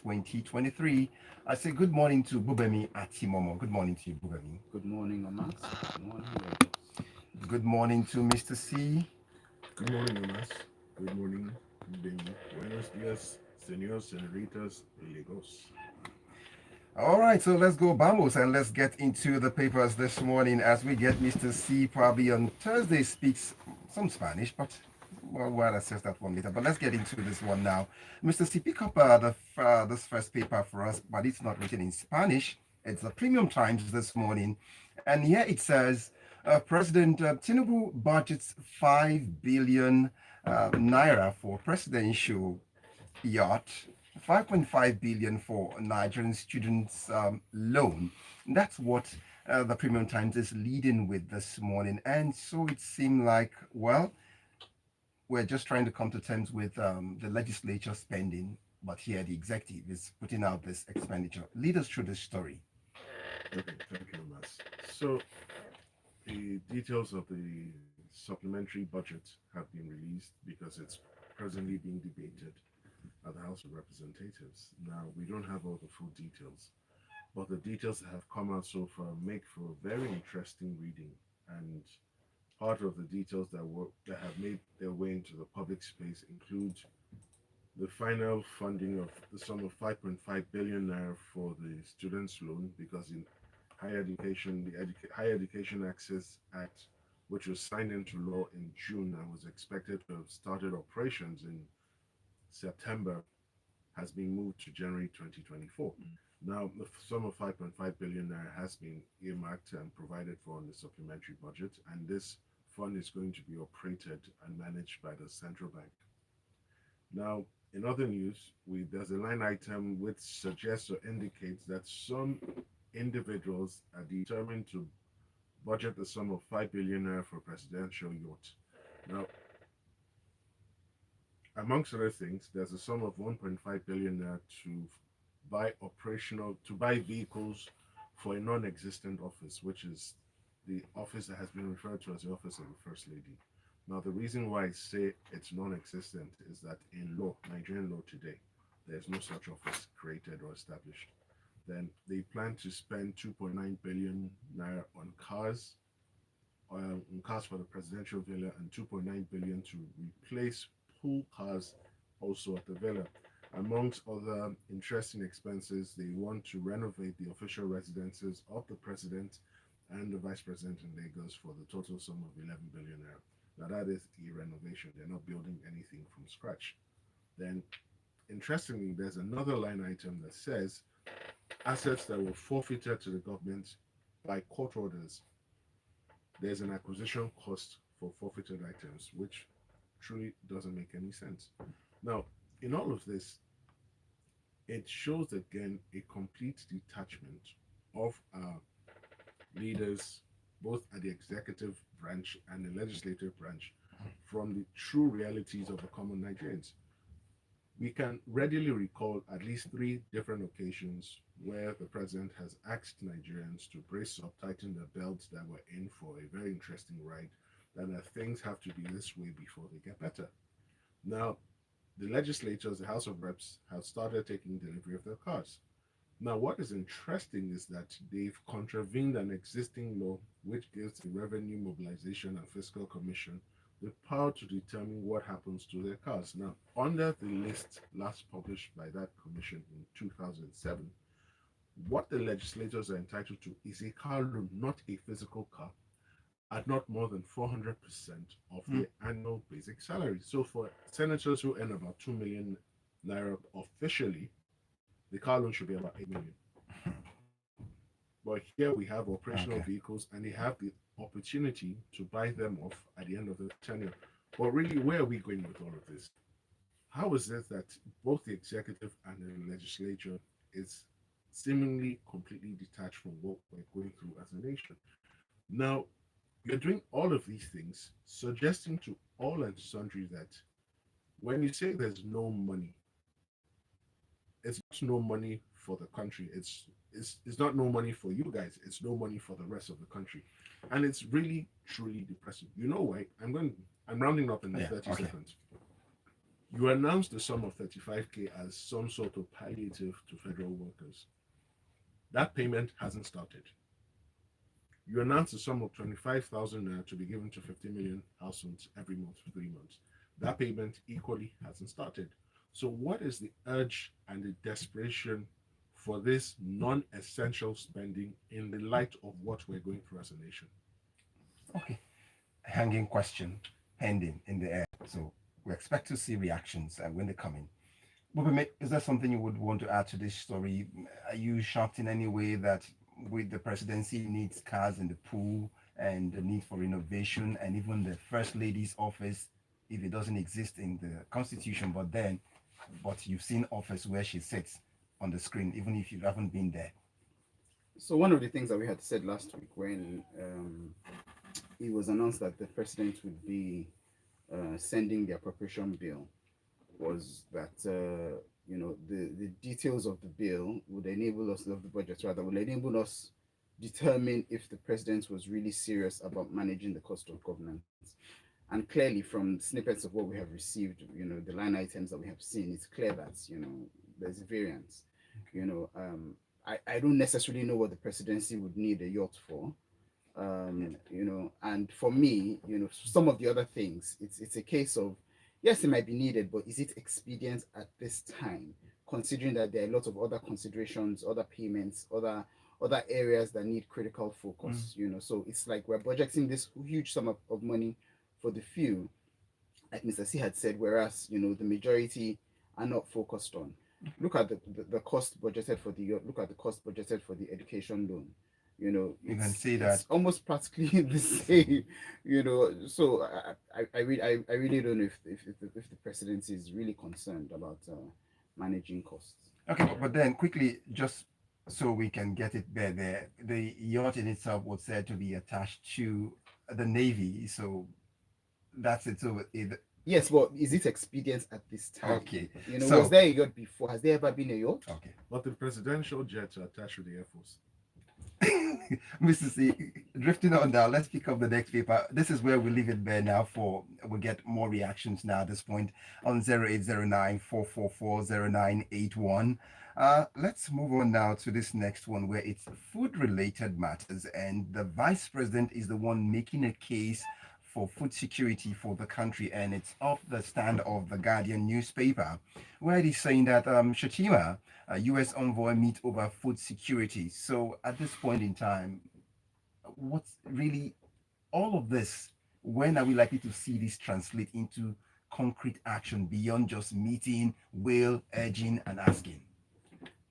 2023. I say good morning to Gbubemi Atimomo. Good morning to you, Gbubemi. Good morning, Omatseye. Good morning, ladies. Good morning to Mr. C. Good morning, Omas. Good morning, Gbubemi. Buenos dias, señores, señoritas de Lagos. All right, so let's go Bamos and let's get into the papers this morning as we get Mr. C probably on Thursday speaks some Spanish, but we'll assess that one later. But let's get into this one now. Mr. C, pick up this first paper for us, but it's not written in Spanish. It's the Premium Times this morning. And here it says President Tinubu budgets 5 billion naira for presidential yacht, 5.5 billion for Nigerian students loan. That's what the Premium Times is leading with this morning. And so it seemed like, well, we're just trying to come to terms with the legislature spending, but here the executive is putting out this expenditure. Lead us through this story. Okay, thank you, Omas. So, the details of the supplementary budget have been released because it's presently being debated at the House of Representatives. Now, we don't have all the full details, but the details that have come out so far make for very interesting reading. And part of the details that have made their way into the public space include the final funding of the sum of 5.5 billion naira for the students' loan, because in higher education, the Higher Education Access Act, which was signed into law in June and was expected to have started operations in September, has been moved to January 2024. Now, the sum of 5.5 billion naira has been earmarked and provided for in the supplementary budget, and this fund is going to be operated and managed by the central bank. Now, in other news, there's a line item which suggests or indicates that some individuals are determined to budget the sum of 5 billion naira for presidential yacht. Now, amongst other things, there's a sum of 1.5 billion naira to buy vehicles for a non-existent office, which is the office that has been referred to as the office of the First Lady. Now, the reason why I say it's non-existent is that in law, Nigerian law today, there's no such office created or established. Then they plan to spend 2.9 billion naira on cars for the presidential villa, and 2.9 billion to replace pool cars also at the villa. Amongst other interesting expenses, they want to renovate the official residences of the president and the vice president in Lagos for the total sum of 11 billion naira. Now, that is a renovation. They're not building anything from scratch. Then, interestingly, there's another line item that says assets that were forfeited to the government by court orders. There's an acquisition cost for forfeited items, which truly doesn't make any sense. Now, in all of this, it shows again a complete detachment of our leaders, both at the executive branch and the legislative branch, from the true realities of the common Nigerians. We can readily recall at least 3 different occasions where the president has asked Nigerians to brace up, tighten their belts that were in for a very interesting ride, that things have to be this way before they get better. Now, the legislatures, the House of Reps, have started taking delivery of their cars. Now, what is interesting is that they've contravened an existing law which gives the Revenue Mobilization and Fiscal Commission the power to determine what happens to their cars. Now, under the list last published by that commission in 2007, what the legislators are entitled to is a car loan, not a physical car, at not more than 400% of their annual basic salary. So for senators who earn about 2 million naira officially, the car loan should be about 8 million. But here we have operational vehicles, and they have the opportunity to buy them off at the end of the tenure. But really, where are we going with all of this? How is it that both the executive and the legislature is seemingly completely detached from what we're going through as a nation? Now, you're doing all of these things, suggesting to all and sundry that when you say there's no money, it's not no money for the country. It's not no money for you guys. It's no money for the rest of the country, and it's really truly depressing. You know why? I'm rounding up in 30 seconds. You announced the sum of 35K as some sort of palliative to federal workers. That payment hasn't started. You announced a sum of 25,000 naira to be given to 50 million households every month for 3 months. That payment equally hasn't started. So, what is the urge and the desperation for this non essential spending in the light of what we're going through as a nation? Okay. Hanging question pending in the air. So we expect to see reactions when they come in. Gbubemi, is there something you would want to add to this story? Are you shocked in any way that with the presidency needs cars in the pool and the need for innovation and even the first lady's office, if it doesn't exist in the constitution, but you've seen office where she sits on the screen, even if you haven't been there. So one of the things that we had said last week when it was announced that the president would be sending the appropriation bill was that the details of the bill would enable us, of the budget rather, would enable us determine if the president was really serious about managing the cost of governance. And clearly, from snippets of what we have received, the line items that we have seen, it's clear that there's variance. I don't necessarily know what the presidency would need a yacht for. And for me, some of the other things, it's a case of, yes, it might be needed, but is it expedient at this time, considering that there are a lot of other considerations, other payments, other areas that need critical focus. So it's like we're budgeting this huge sum of money for the few, like Mr. C had said, whereas the majority are not focused on. Look at the cost budgeted for the look at the cost budgeted for the education loan. You can It's see that. it's almost practically the same. So I really don't know if the presidency is really concerned about managing costs. Okay, but then quickly, just so we can get it there, the yacht in itself was said to be attached to the Navy, so that's it. So it, Yes, but is it expedient at this time? okay, Was so there a yacht before? Has there ever been a yacht? okay, But the presidential jets are attached to the Air Force. Mr. C, drifting on now, let's pick up the next paper. This is where we leave it there now for we get more reactions now at this point on 0809 444 0981. Let's move on now to this next one where it's food related matters, and the vice president is the one making a case for food security for the country, and it's off the stand of the Guardian newspaper, where he's saying that Shatima, a U.S. envoy, meet over food security. So at this point in time, what's really all of this? When are we likely to see this translate into concrete action beyond just meeting, will, urging, and asking?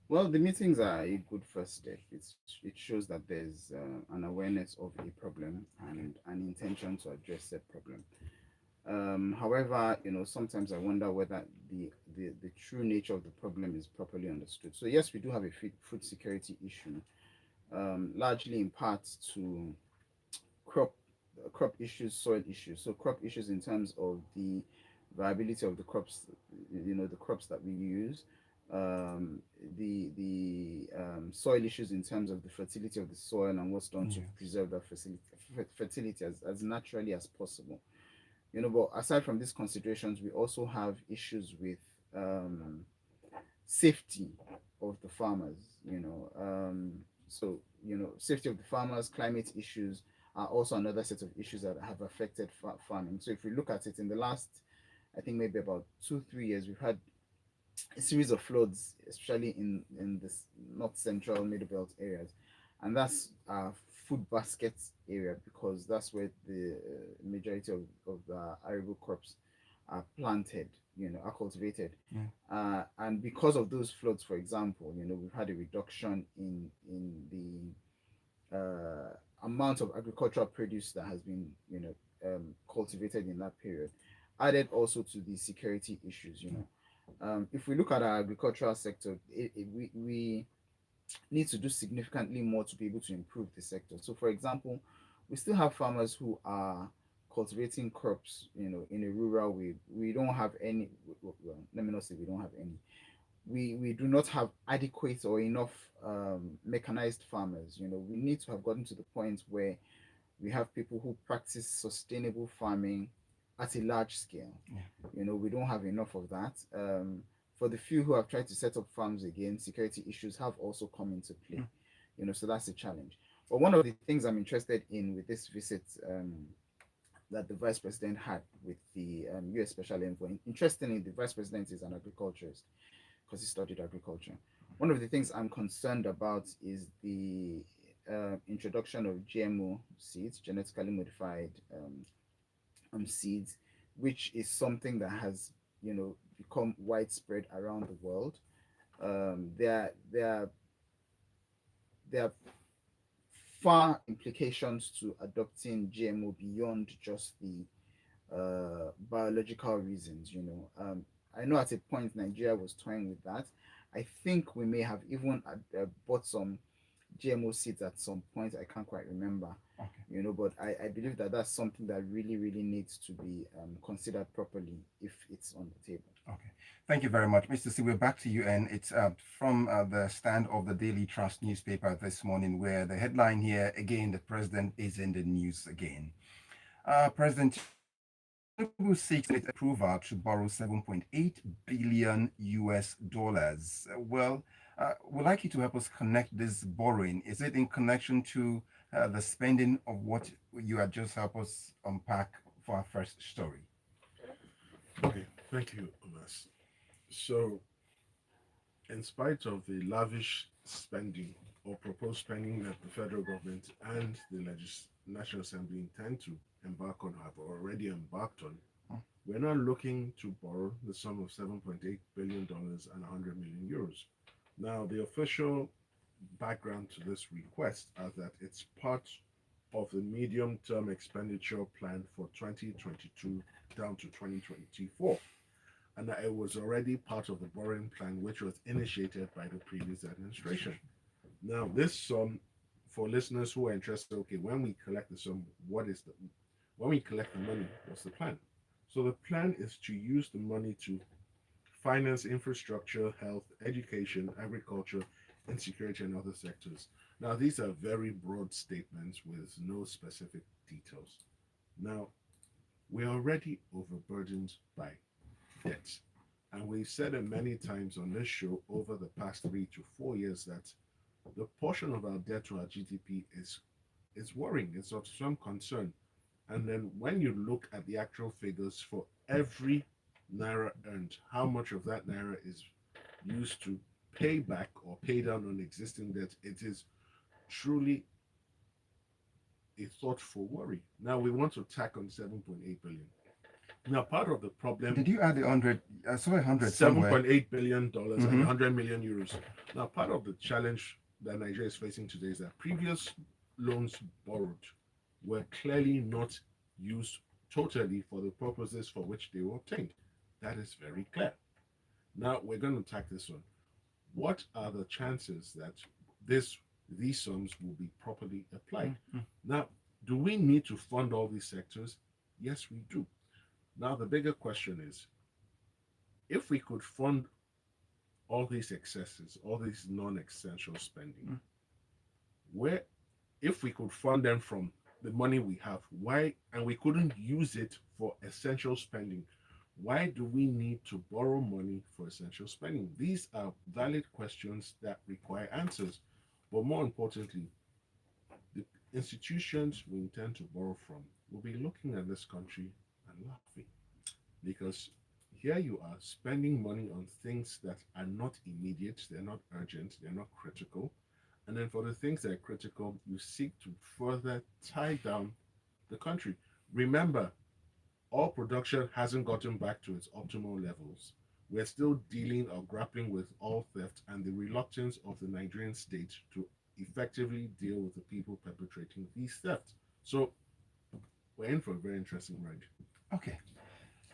Well, the meetings are a good first step. It shows that there's an awareness of a problem and an intention to address that problem. However, sometimes I wonder whether the true nature of the problem is properly understood. So yes, we do have a food security issue, largely in part to crop crop issues, soil issues. So crop issues in terms of the viability of the crops, the crops that we use, um, the soil issues in terms of the fertility of the soil and what's done to Yeah. preserve that fertility as naturally as possible. But aside from these considerations, we also have issues with um, safety of the farmers. So safety of the farmers, climate issues are also another set of issues that have affected farming. So if we look at it in the last, I think maybe about 2 3 years, we've had a series of floods, especially in this north central middle belt areas, and that's our food basket area because that's where the majority of the arable crops are planted, are cultivated. Yeah. And because of those floods, for example, we've had a reduction in the amount of agricultural produce that has been, cultivated in that period. Added also to the security issues, if we look at our agricultural sector, we need to do significantly more to be able to improve the sector. So, for example, we still have farmers who are cultivating crops, in a rural way. We don't have any. Well, let me not say we don't have any. We do not have adequate or enough mechanized farmers. We need to have gotten to the point where we have people who practice sustainable farming at a large scale. Yeah. We don't have enough of that. For the few who have tried to set up farms again, security issues have also come into play. So that's a challenge. But one of the things I'm interested in with this visit, that the vice president had with the U.S. Special Envoy. Interestingly, the vice president is an agriculturist because he studied agriculture. One of the things I'm concerned about is the introduction of GMO seeds, genetically modified seeds, which is something that has become widespread around the world. There are far implications to adopting GMO beyond just the biological reasons. I know at a point Nigeria was toying with that. I think we may have even bought some GMO seeds at some point. I can't quite remember. Okay. But I believe that that's something that really, really needs to be considered properly if it's on the table. Okay, thank you very much, Mr. C. We're back to you, and it's from the stand of the Daily Trust newspaper this morning, where the headline here again: the president is in the news again. President Tinubu seeks approval to borrow 7.8 billion US dollars. Well, we'd like you to help us connect this borrowing. Is it in connection to the spending of what you had just helped us unpack for our first story? Okay, thank you, Omas. So, in spite of the lavish spending or proposed spending that the federal government and the National Assembly intend to embark on, have already embarked on, we're now looking to borrow the sum of $7.8 billion and 100 million euros. Now, the official background to this request is that it's part of the medium-term expenditure plan for 2022 down to 2024, and that it was already part of the borrowing plan which was initiated by the previous administration. Now, this sum, for listeners who are interested, okay, when we collect the sum, when we collect the money, what's the plan? So the plan is to use the money to finance infrastructure, health, education, agriculture, insecurity, and other sectors. Now, these are very broad statements with no specific details. Now, we're already overburdened by debt. And we've said it many times on this show over the past 3 to 4 years that the portion of our debt to our GDP is worrying, it's of some concern. And then when you look at the actual figures for every naira earned, how much of that naira is used to pay back or pay down on existing debt, it is truly a thoughtful worry. Now we want to tack on 7.8 billion. Now, part of the problem. Did you add the 100? I saw 100 somewhere. $7.8 billion and 100 million euros. Now, part of the challenge that Nigeria is facing today is that previous loans borrowed were clearly not used totally for the purposes for which they were obtained. That is very clear. Now, we're going to tack this on. What are the chances that these sums will be properly applied? Now, do we need to fund all these sectors? Yes, we do. Now, the bigger question is, if we could fund all these excesses, all these non-essential spending, if we could fund them from the money we have, why, and we couldn't use it for essential spending, why do we need to borrow money for essential spending? These are valid questions that require answers. But more importantly, the institutions we intend to borrow from will be looking at this country and laughing, because here you are spending money on things that are not immediate, they're not urgent, they're not critical, and then for the things that are critical, you seek to further tie down the country. Remember, oil production hasn't gotten back to its optimal levels. We're still dealing or grappling with oil theft and the reluctance of the Nigerian state to effectively deal with the people perpetrating these thefts. So we're in for a very interesting ride. Okay.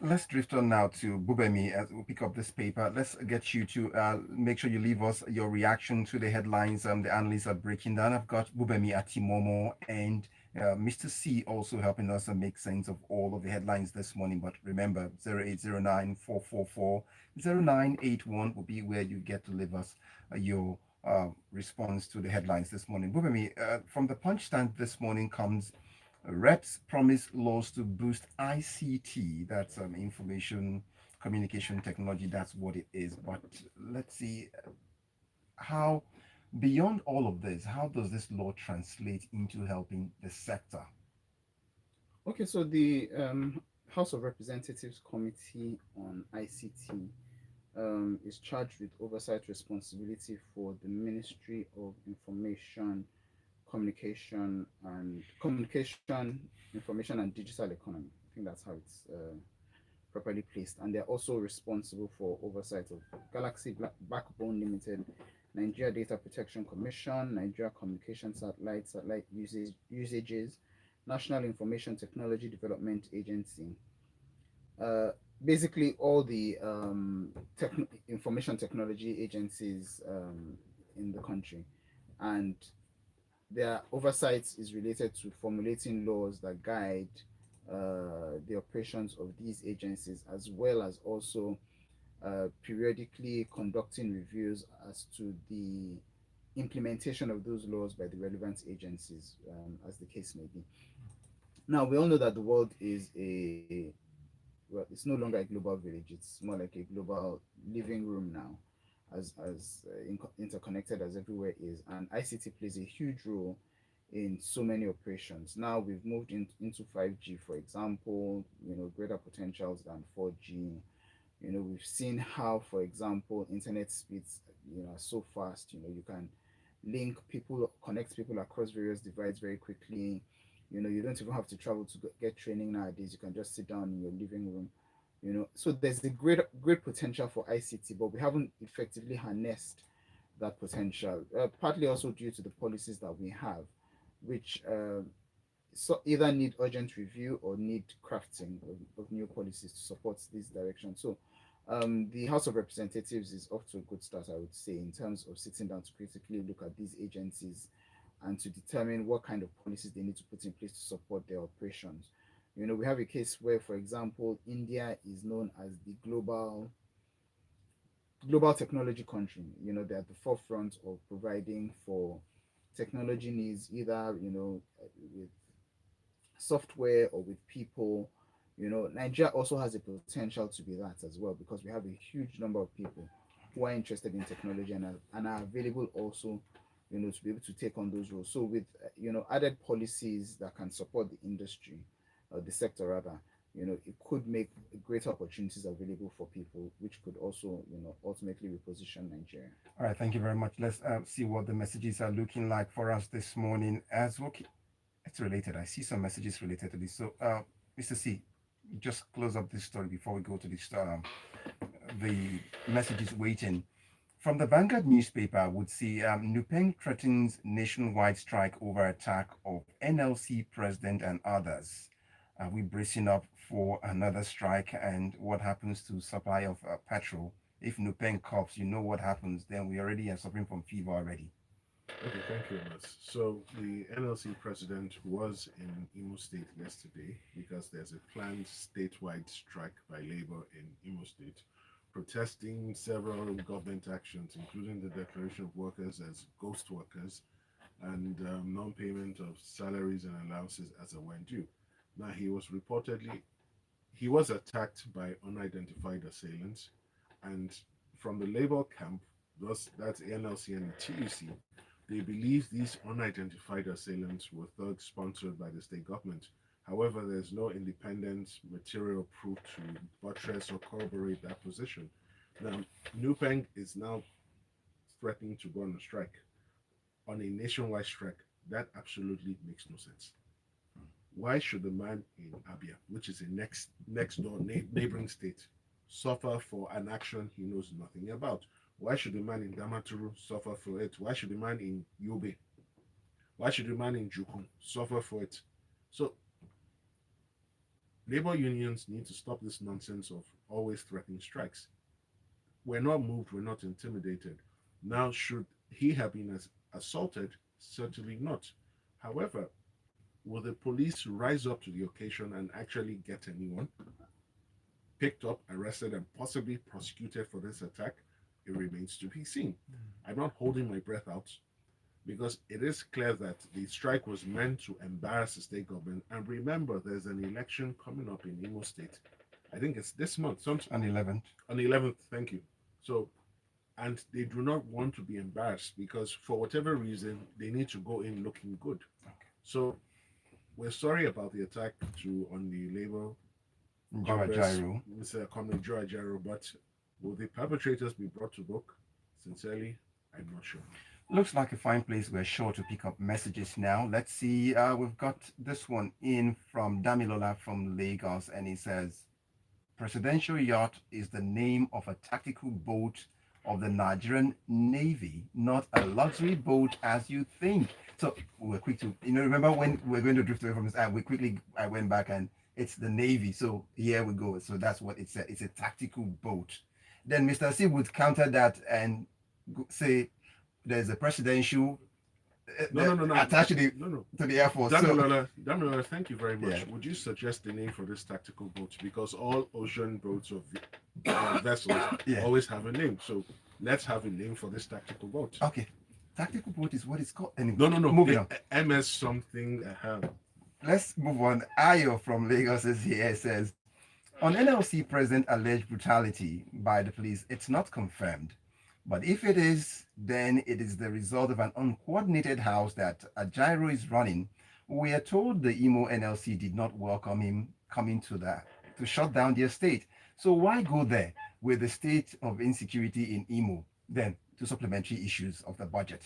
Let's drift on now to Gbubemi as we pick up this paper. Let's get you to make sure you leave us your reaction to the headlines the analysts are breaking down. I've got Gbubemi, Atimomo, and Mr. C also helping us make sense of all of the headlines this morning. But remember, 0809-444-0981 will be where you get to leave us your response to the headlines this morning. Gbubemi, from the punch stand this morning comes Reps promise laws to boost ICT, that's information communication technology, that's what it is. But let's see how, beyond all of this, how does this law translate into helping the sector? Okay, so the House of Representatives Committee on ICT is charged with oversight responsibility for the Ministry of Information and Digital Economy. I think that's how it's properly placed. And they're also responsible for oversight of Backbone Limited, Nigeria Data Protection Commission, Nigeria Communication Satellite usages, National Information Technology Development Agency. Uh, Basically, all the information technology agencies in the country, and their oversight is related to formulating laws that guide the operations of these agencies, as well as also periodically conducting reviews as to the implementation of those laws by the relevant agencies, as the case may be. Now, we all know that the world is it's no longer a global village, it's more like a global living room now, as interconnected as everywhere is. And ICT plays a huge role in so many operations. Now we've moved into 5G, for example, greater potentials than 4G. We've seen how, for example, internet speeds, are so fast. You can connect people across various divides very quickly. You don't even have to travel to get training nowadays. You can just sit down in your living room. So there's a great potential for ICT, but we haven't effectively harnessed that potential. Partly also due to the policies that we have, which so either need urgent review or need crafting of new policies to support this direction. So the House of Representatives is off to a good start, I would say, in terms of sitting down to critically look at these agencies and to determine what kind of policies they need to put in place to support their operations. We have a case where, for example, India is known as the global technology country. They're at the forefront of providing for technology needs, either with software or with people. Nigeria also has a potential to be that as well, because we have a huge number of people who are interested in technology and are available also, to be able to take on those roles. So with added policies that can support the industry, the sector rather, it could make greater opportunities available for people, which could also ultimately reposition Nigeria. All right, thank you very much. Let's see what the messages are looking like for us this morning. As okay, it's related. I see some messages related to this. So, Mr. C, just close up this story before we go to this. The messages waiting. From the Vanguard newspaper, I would see Nupeng threatens nationwide strike over attack of NLC president and others. Are we bracing up for another strike? And what happens to supply of petrol? If Nupeng coughs, you know what happens. Then we already are suffering from fever already. Okay, thank you, Amos. So the NLC president was in Imo State yesterday because there's a planned statewide strike by labor in Imo State, protesting several government actions, including the declaration of workers as ghost workers and non-payment of salaries and allowances as a when due. Now he was attacked by unidentified assailants, and from the labor camp, that's NLC and the TUC, they believe these unidentified assailants were thugs sponsored by the state government. However, there's no independent material proof to buttress or corroborate that position. Now, Nupeng is now threatening to go on a strike, on a nationwide strike. That absolutely makes no sense. Why should the man in Abia, which is a next door neighboring state, suffer for an action he knows nothing about? Why should the man in Damaturu suffer for it? Why should the man in Yobe, why should the man in Juku suffer for it? So labor unions need to stop this nonsense of always threatening strikes. We're not moved, we're not intimidated. Now, should he have been assaulted? Certainly not. However, will the police rise up to the occasion and actually get anyone picked up, arrested, and possibly prosecuted for this attack? It remains to be seen. I'm not holding my breath out, because it is clear that the strike was meant to embarrass the state government. And remember, there's an election coming up in Imo State. I think it's this month, On 11th. on the 11th. Thank you. So, and they do not want to be embarrassed because for whatever reason, they need to go in looking good. Okay. So, we're sorry about the attack on the Labour Joe Congress, Ajaero. Mr. Comrade Joe Ajaero, but will the perpetrators be brought to book? Sincerely, I'm not sure. Looks like a fine place. We're sure to pick up messages now. Let's see. We've got this one in from Damilola from Lagos, and he says, Presidential Yacht is the name of a tactical boat of the Nigerian Navy, not a luxury boat as you think. So we're quick to, remember when we're going to drift away from this, I went back and it's the Navy. So here we go. So that's what it said. It's a tactical boat. Then Mr. C would counter that and say there's a presidential No. attached to the Air Force. Damilola, thank you very much. Yeah. Would you suggest the name for this tactical boat? Because all ocean boats or vessels always have a name. So let's have a name for this tactical boat. Okay. Tactical boat is what it's called. Anyway, No. Moving on. MS something. Let's move on. Ayo from Lagos is here. It says, on NLC present alleged brutality by the police, it's not confirmed. But if it is, then it is the result of an uncoordinated house that Ajaero is running. We are told the Imo NLC did not welcome him coming to shut down the estate. So why go there with the state of insecurity in Imo? Then to supplementary issues of the budget.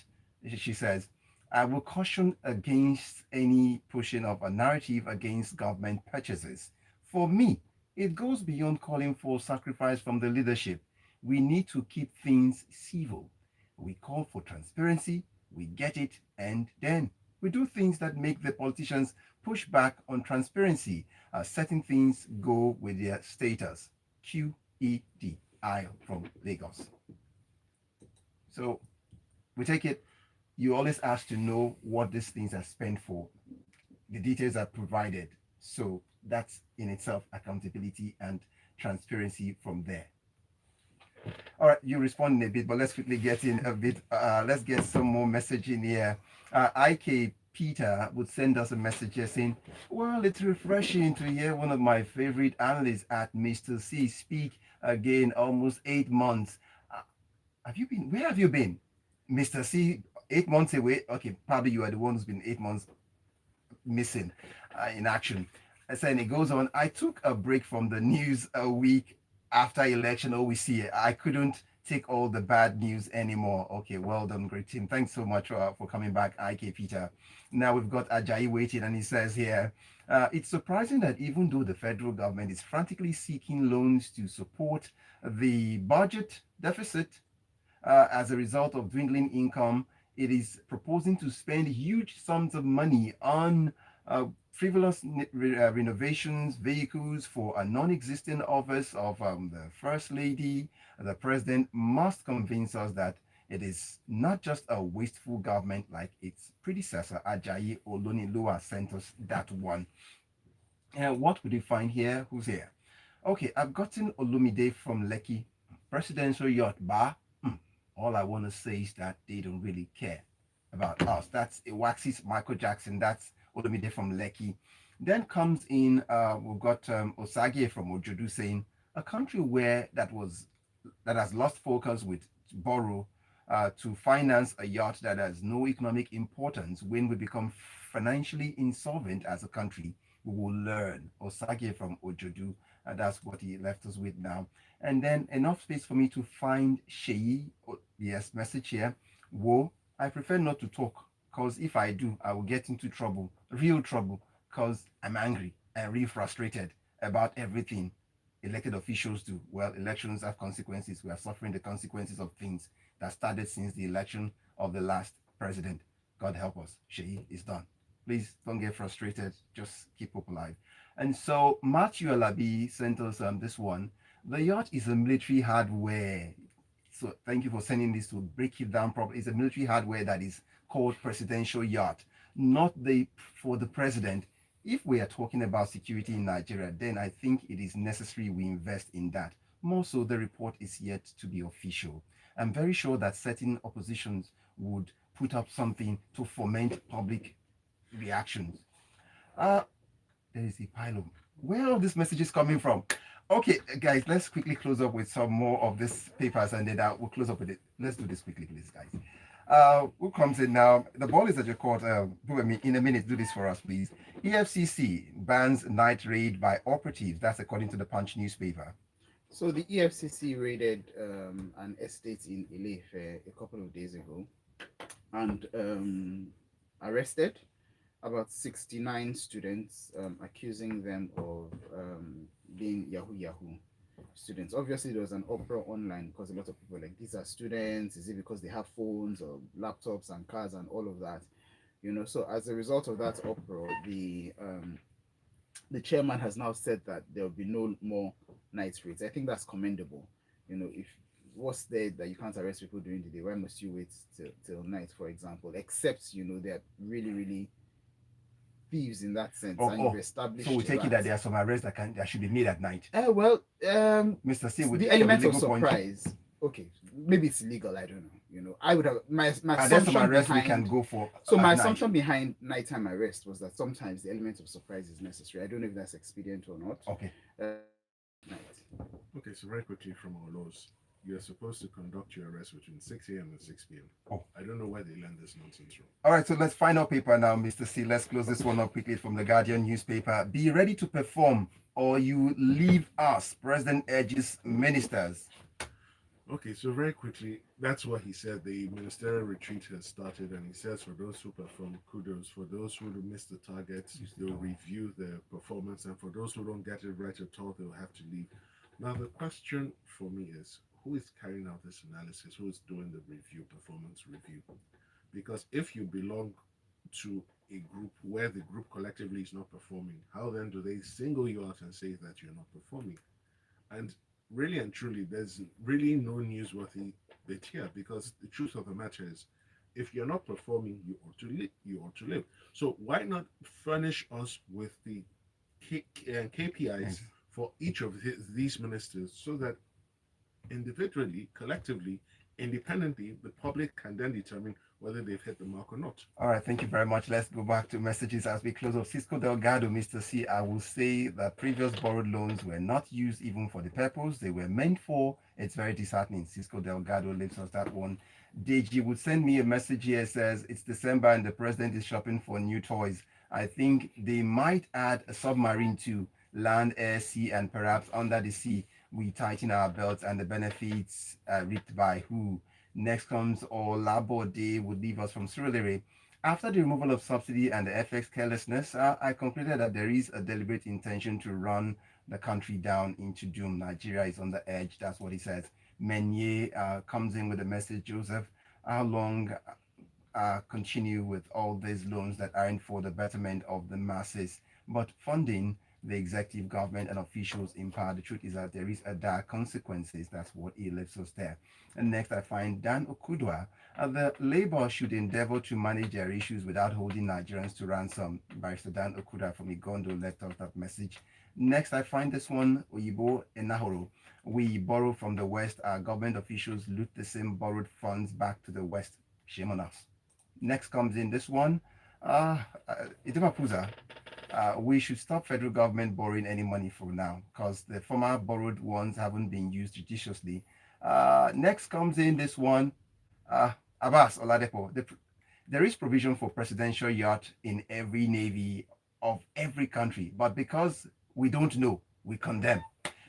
She says, I will caution against any pushing of a narrative against government purchases. For me, it goes beyond calling for sacrifice from the leadership. We need to keep things civil. We call for transparency, we get it, and then we do things that make the politicians push back on transparency, setting things go with their status. QED, I from Lagos. So we take it, you always ask to know what these things are spent for. The details are provided. So that's in itself accountability and transparency from there. All right, you respond in a bit, but let's quickly get in a bit. Let's get some more message in here. IK Peter would send us a message here saying, well, it's refreshing to hear one of my favorite analysts at Mr. C speak again, almost 8 months. Where have you been? Mr. C, 8 months away? Okay, probably you are the one who's been 8 months missing in action. And then it goes on, I took a break from the news a week after election. Oh, we see it. I couldn't take all the bad news anymore. Okay, well done, great team. Thanks so much for coming back, IK Peter. Now we've got Ajayi waiting, and he says here, it's surprising that even though the federal government is frantically seeking loans to support the budget deficit as a result of dwindling income, it is proposing to spend huge sums of money on frivolous renovations, vehicles for a non-existent office of the First Lady. The president must convince us that it is not just a wasteful government like its predecessor, Ajayi Olonilua, sent us that one. And what would you find here? Who's here? Okay, I've gotten Olumide from Lekki, Presidential Yacht Bar. All I want to say is that they don't really care about us. That's a Waxy's Michael Jackson. That's Olumide from Lekki. Then comes in, we've got Osage from Ojodu saying, a country that has lost focus with borrow to finance a yacht that has no economic importance. When we become financially insolvent as a country, we will learn. Osage from Ojodu, that's what he left us with now. And then enough space for me to find Sheyi, yes, message here. Whoa, I prefer not to talk, because if I do, I will get into trouble, real trouble, because I'm angry and really frustrated about everything elected officials do. Well, elections have consequences. We are suffering the consequences of things that started since the election of the last president. God help us. Sheyi is done. Please don't get frustrated. Just keep hope alive. And so Matthew Alabi sent us this one. The yacht is a military hardware. So thank you for sending this to break it down properly. It's a military hardware that is called Presidential Yacht, not for the president. If we are talking about security in Nigeria, then I think it is necessary we invest in that. More so, the report is yet to be official. I'm very sure that certain oppositions would put up something to foment public reactions. Uh, there is a pile of where are these messages coming from? Okay, guys, let's quickly close up with some more of these papers and then we'll close up with it. Let's do this quickly, please, guys. Who comes in now? The ball is at your court. In a minute, do this for us, please. EFCC bans night raid by operatives. That's according to the Punch newspaper. So the EFCC raided an estate in Ile-Ife a couple of days ago and arrested about 69 students, accusing them of being Yahoo students. Obviously, there was an uproar online because a lot of people were like, these are students. Is it because they have phones or laptops and cars and all of that? So as a result of that uproar, the chairman has now said that there will be no more night raids. I think that's commendable. If what's there that you can't arrest people during the day, why must you wait till night, for example? Except they're really, really thieves in that sense, and you've established. So we take it that there are some arrests that should be made at night. Mr. C, the element of surprise. Okay, maybe it's illegal. I don't know. I would have my assumption arrests we can go for. So my assumption behind nighttime arrest was that sometimes the element of surprise is necessary. I don't know if that's expedient or not. Okay. Night. Okay, so very quickly from our laws, you're supposed to conduct your arrest between 6 a.m. and 6 p.m. Oh. I don't know why they learned this nonsense from. All right, so let's find our paper now, Mr. C. Let's close this one up quickly from the Guardian newspaper. Be ready to perform or you leave us, President urges ministers. Okay, so very quickly, that's what he said. The ministerial retreat has started, and he says for those who perform, kudos. For those who miss the targets, they'll review their performance, and for those who don't get it right at all, they'll have to leave. Now, the question for me is, who is carrying out this analysis? Who is doing the review, performance review? Because if you belong to a group where the group collectively is not performing, how then do they single you out and say that you're not performing? And really and truly, there's really no newsworthy bit here, because the truth of the matter is, if you're not performing, you ought to live. So why not furnish us with the KPIs for each of these ministers, so that individually, collectively, independently, the public can then determine whether they've hit the mark or not. All right, thank you very much. Let's go back to messages as we close off. Cisco Delgado, Mr. C, I will say that previous borrowed loans were not used even for the purpose they were meant for. It's very disheartening. Cisco Delgado lives on that one. Deji would send me a message here, says it's December and the president is shopping for new toys. I think they might add a submarine to land, air, sea, and perhaps under the sea. We tighten our belts and the benefits reaped by who? Next comes Olabode would leave us from Surulere. After the removal of subsidy and the FX carelessness, I concluded that there is a deliberate intention to run the country down into doom. Nigeria is on the edge. That's what he says. Menye comes in with a message, Joseph. How long continue with all these loans that aren't for the betterment of the masses, but funding the executive government and officials in power? The truth is that there is a dire consequences. That's what he left us there. And next I find Dan Okudwa. The Labour should endeavor to manage their issues without holding Nigerians to ransom. Barrister Dan Okudwa from Igondo left us that message. Next I find this one, Oyibo Enahoro. We borrow from the West. Our government officials loot the same borrowed funds back to the West. Shame on us. Next comes in this one, Itimapuza. We should stop federal government borrowing any money for now, because the former borrowed ones haven't been used judiciously. Next comes in this one, Abbas Oladepo. There is provision for presidential yacht in every navy of every country, but because we don't know, we condemn.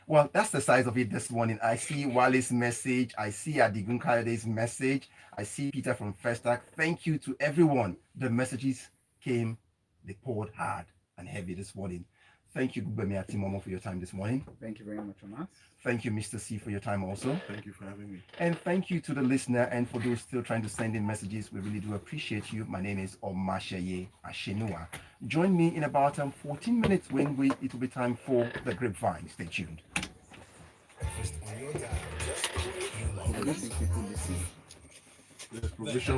Well, that's the size of it this morning. I see Wale's message. I see Adigun Kayade's message. I see Peter from Festac. Thank you to everyone. The messages came, they poured hard and heavy this morning. Thank you, Gbubemi Atimomo, for your time this morning. Thank you very much, Omas. Thank you, Mr. C, for your time also. Thank you for having me. And thank you to the listener, and for those still trying to send in messages, we really do appreciate you. My name is Omatseye Atsenuwa. Join me in about 14 minutes when it will be time for the grapevine. Stay tuned. There's provision